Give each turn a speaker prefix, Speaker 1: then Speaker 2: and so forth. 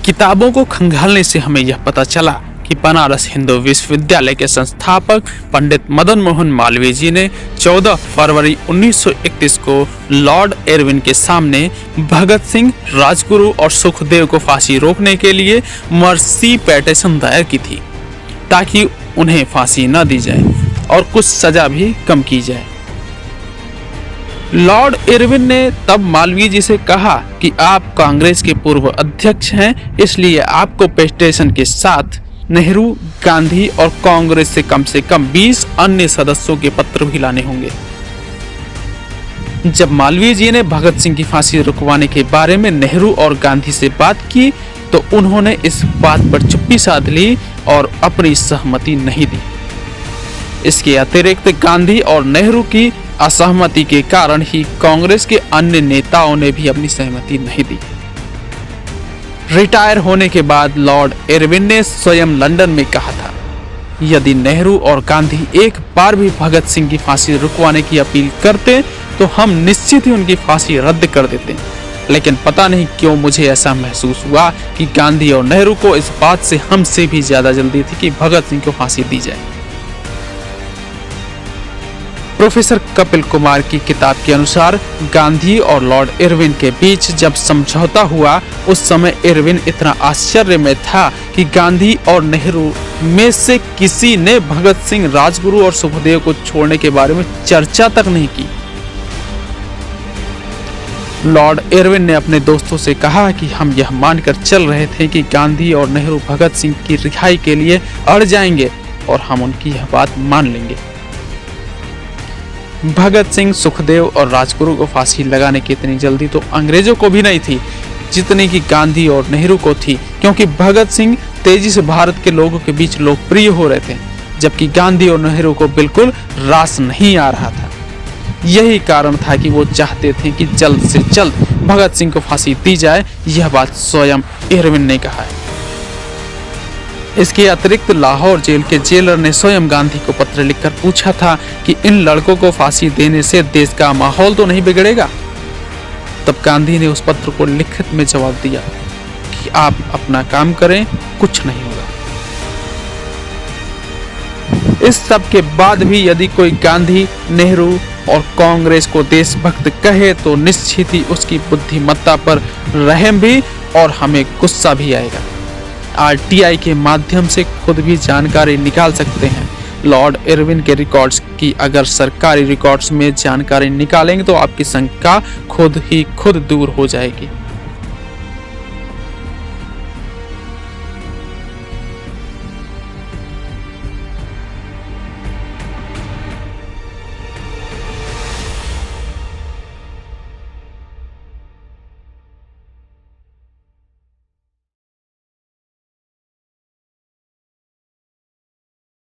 Speaker 1: किताबों को खंगालने से हमें यह पता चला कि बनारस हिंदू विश्वविद्यालय के संस्थापक पंडित मदन मोहन मालवीय जी ने 14 फरवरी 1931 को लॉर्ड इरविन के सामने भगत सिंह, राजगुरु और सुखदेव को फांसी रोकने के लिए मर्सी पिटीशन दायर की थी, ताकि उन्हें फांसी न दी जाए और कुछ सजा भी कम की जाए। लॉर्ड इरविन ने तब मालवीय जी से कहा कि आप कांग्रेस के पूर्व अध्यक्ष हैं, इसलिए आपको पिटीशन के साथ नेहरू, गांधी और कांग्रेस से कम 20 अन्य सदस्यों के पत्र भी लाने होंगे। जब मालवीय जी ने भगत सिंह की फांसी रुकवाने के बारे में नेहरू और गांधी से बात की तो उन्होंने इस बात पर चुप्पी साध ली और अपनी सहमति नहीं दी। इसके अतिरिक्त गांधी और नेहरू की असहमति के कारण ही कांग्रेस के अन्य नेताओं ने भी अपनी सहमति नहीं दी। रिटायर होने के बाद लॉर्ड इरविन ने स्वयं लंदन में कहा था, यदि नेहरू और गांधी एक बार भी भगत सिंह की फांसी रुकवाने की अपील करते तो हम निश्चित ही उनकी फांसी रद्द कर देते। लेकिन पता नहीं क्यों मुझे ऐसा महसूस हुआ कि गांधी और नेहरू को इस बात से हमसे भी ज्यादा जल्दी थी कि भगत सिंह को फांसी दी जाए। प्रोफेसर कपिल कुमार की किताब के अनुसार गांधी और लॉर्ड इरविन के बीच जब समझौता हुआ उस समय इरविन इतना आश्चर्य में था कि गांधी और नेहरू में से किसी ने भगत सिंह, राजगुरु और सुखदेव को छोड़ने के बारे में चर्चा तक नहीं की। लॉर्ड इरविन ने अपने दोस्तों से कहा कि हम यह मानकर चल रहे थे कि गांधी और नेहरू भगत सिंह की रिहाई के लिए अड़ जाएंगे और हम उनकी यह बात मान लेंगे। भगत सिंह, सुखदेव और राजगुरु को फांसी लगाने की इतनी जल्दी तो अंग्रेजों को भी नहीं थी जितनी कि गांधी और नेहरू को थी, क्योंकि भगत सिंह तेजी से भारत के लोगों के बीच लोकप्रिय हो रहे थे, जबकि गांधी और नेहरू को बिल्कुल रास नहीं आ रहा था। यही कारण था कि वो चाहते थे कि जल्द से जल्द भगत सिंह को फांसी दी जाए। यह बात स्वयं इरविन ने कहा है। इसके अतिरिक्त लाहौर जेल के जेलर ने स्वयं गांधी को पत्र लिखकर पूछा था कि इन लड़कों को फांसी देने से देश का माहौल तो नहीं बिगड़ेगा। तब गांधी ने उस पत्र को लिखित में जवाब दिया कि आप अपना काम करें, कुछ नहीं होगा। इस सब के बाद भी यदि कोई गांधी, नेहरू और कांग्रेस को देशभक्त कहे तो निश्चित ही उसकी बुद्धिमत्ता पर रहम भी और हमें गुस्सा भी आएगा। आरटीआई के माध्यम से खुद भी जानकारी निकाल सकते हैं। लॉर्ड इरविन के रिकॉर्ड्स की अगर सरकारी रिकॉर्ड्स में जानकारी निकालेंगे तो आपकी शंका खुद ही खुद दूर हो जाएगी।